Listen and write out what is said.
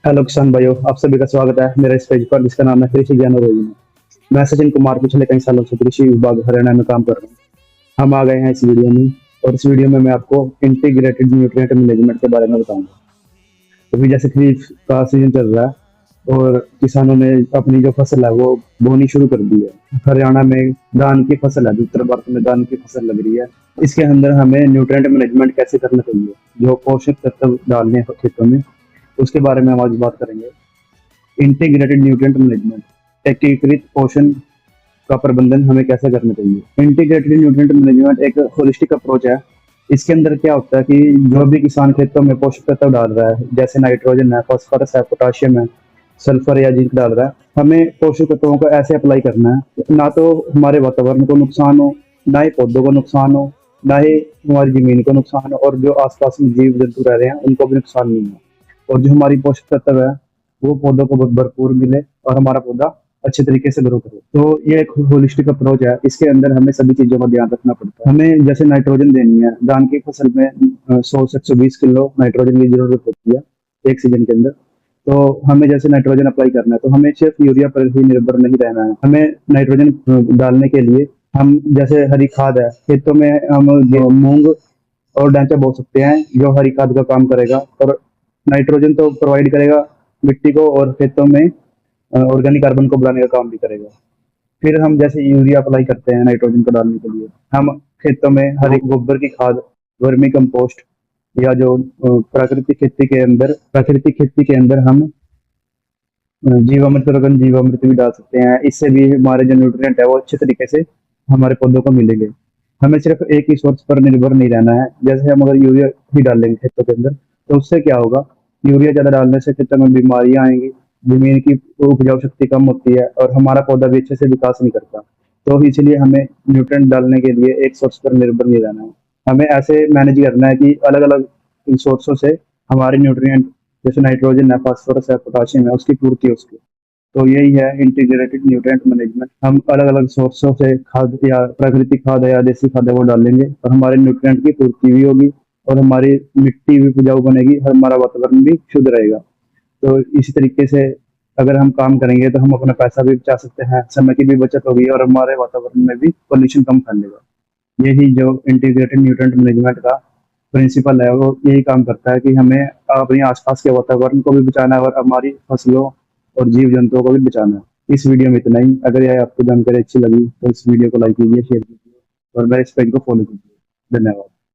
Hello किसान भाइयों, आप सभी का स्वागत है मेरा इस पेज पर जिसका नाम है कृषि ज्ञान और योजना। मैं सचिन कुमार पिछले कई सालों से कृषि विभाग हरियाणा में काम कर रहा हूँ। हम आ गए हैं इस वीडियो में, और इस वीडियो में मैं आपको इंटीग्रेटेड न्यूट्रिएंट मैनेजमेंट के बारे में बताऊंगा। अभी जैसे खरीफ का सीजन चल रहा है और किसानों ने अपनी जो फसल है वो बोनी शुरू कर दी है। हरियाणा में धान की फसल है, उत्तर भारत में धान की फसल लग रही है। इसके अंदर हमें न्यूट्रिएंट मैनेजमेंट कैसे करना चाहिए, जो पोषक तत्व डालने हैं खेतों में, उसके बारे में हम आज बात करेंगे। इंटीग्रेटेड न्यूट्रिएंट मैनेजमेंट, एकीकृत पोषण का प्रबंधन हमें कैसे करना चाहिए। इंटीग्रेटेड न्यूट्रिएंट मैनेजमेंट एक होलिस्टिक अप्रोच है। इसके अंदर क्या होता है कि जो भी किसान खेतों में पोषक तत्व डाल रहा है, जैसे नाइट्रोजन है, फास्फोरस है, पोटाशियम है, सल्फर या जिंक डाल रहा है, हमें पोषक तत्वों को ऐसे अप्लाई करना है ना तो हमारे वातावरण को नुकसान हो, ना ही पौधों को नुकसान हो, ना ही हमारी जमीन को नुकसान हो, और जो आसपास में जीव जंतु रह रहे हैं उनको भी नुकसान नहीं हो, और जो हमारी पोषक तत्व है वो पौधों को बहुत भरपूर मिले और हमारा पौधा अच्छे तरीके से ग्रो करे। तो ये एक होलिस्टिक अप्रोच है। इसके अंदर हमें सभी चीजों का ध्यान रखना पड़ता है। हमें जैसे नाइट्रोजन देनी है, धान की फसल में 100 से 120 किलो नाइट्रोजन की जरूरत होती है एक सीजन के अंदर। तो हमें जैसे नाइट्रोजन अप्लाई करना है तो हमें सिर्फ यूरिया पर ही निर्भर नहीं रहना है। हमें नाइट्रोजन डालने के लिए हम जैसे हरी खाद है, खेतों में हम मूंग और ढांचा बो सकते हैं जो हरी खाद का काम करेगा, और नाइट्रोजन तो प्रोवाइड करेगा मिट्टी को, और खेतों में ऑर्गेनिक कार्बन को बढ़ाने का काम भी करेगा। फिर हम जैसे यूरिया अप्लाई करते हैं नाइट्रोजन को डालने के लिए, हम खेतों में हरे गोबर की खाद, वर्मी कंपोस्ट, या जो प्राकृतिक खेती के अंदर हम जीवामृत और गन जीवामृत भी डाल सकते हैं। इससे भी हमारे जो न्यूट्रिएंट है वो अच्छे तरीके से हमारे पौधों को मिलेंगे। हमें सिर्फ एक ही सोर्स पर निर्भर नहीं रहना है। जैसे हम अगर यूरिया ही डालेंगे खेतों के अंदर तो उससे क्या होगा, यूरिया ज्यादा डालने से खेतों में बीमारियां आएंगी, जमीन की उपजाऊ शक्ति कम होती है और हमारा पौधा भी अच्छे से विकास नहीं करता। तो इसलिए हमें न्यूट्रिएंट डालने के लिए एक सोर्स पर निर्भर नहीं रहना है। हमें ऐसे मैनेज करना है कि अलग अलग सोर्सों से हमारे न्यूट्रिएंट जैसे नाइट्रोजन है, फास्फोरस है, पोटाशियम है, उसकी पूर्ति हो सके। तो यही है इंटीग्रेटेड न्यूट्रिएंट मैनेजमेंट। हम अलग अलग सोर्सों से खाद, या प्राकृतिक खाद है या देसी खाद है, वो डालेंगे और हमारे न्यूट्रिएंट की पूर्ति भी होगी, और हमारी मिट्टी भी उपजाऊ बनेगी और हमारा वातावरण भी शुद्ध रहेगा। तो इसी तरीके से अगर हम काम करेंगे तो हम अपना पैसा भी बचा सकते हैं, समय की भी बचत होगी, और हमारे वातावरण में भी पोल्यूशन कम फैलेगा। यही जो इंटीग्रेटेड न्यूट्रिएंट मैनेजमेंट का प्रिंसिपल है वो यही काम करता है कि हमें अपने आसपास के वातावरण को भी बचाना है और हमारी फसलों और जीव जंतुओं को भी बचाना है। इस वीडियो में इतना ही। अगर यह आपको जानकारी अच्छी लगी तो इस वीडियो को लाइक कीजिए, शेयर कीजिए और मेरे इस पेज को फॉलो कीजिए। धन्यवाद।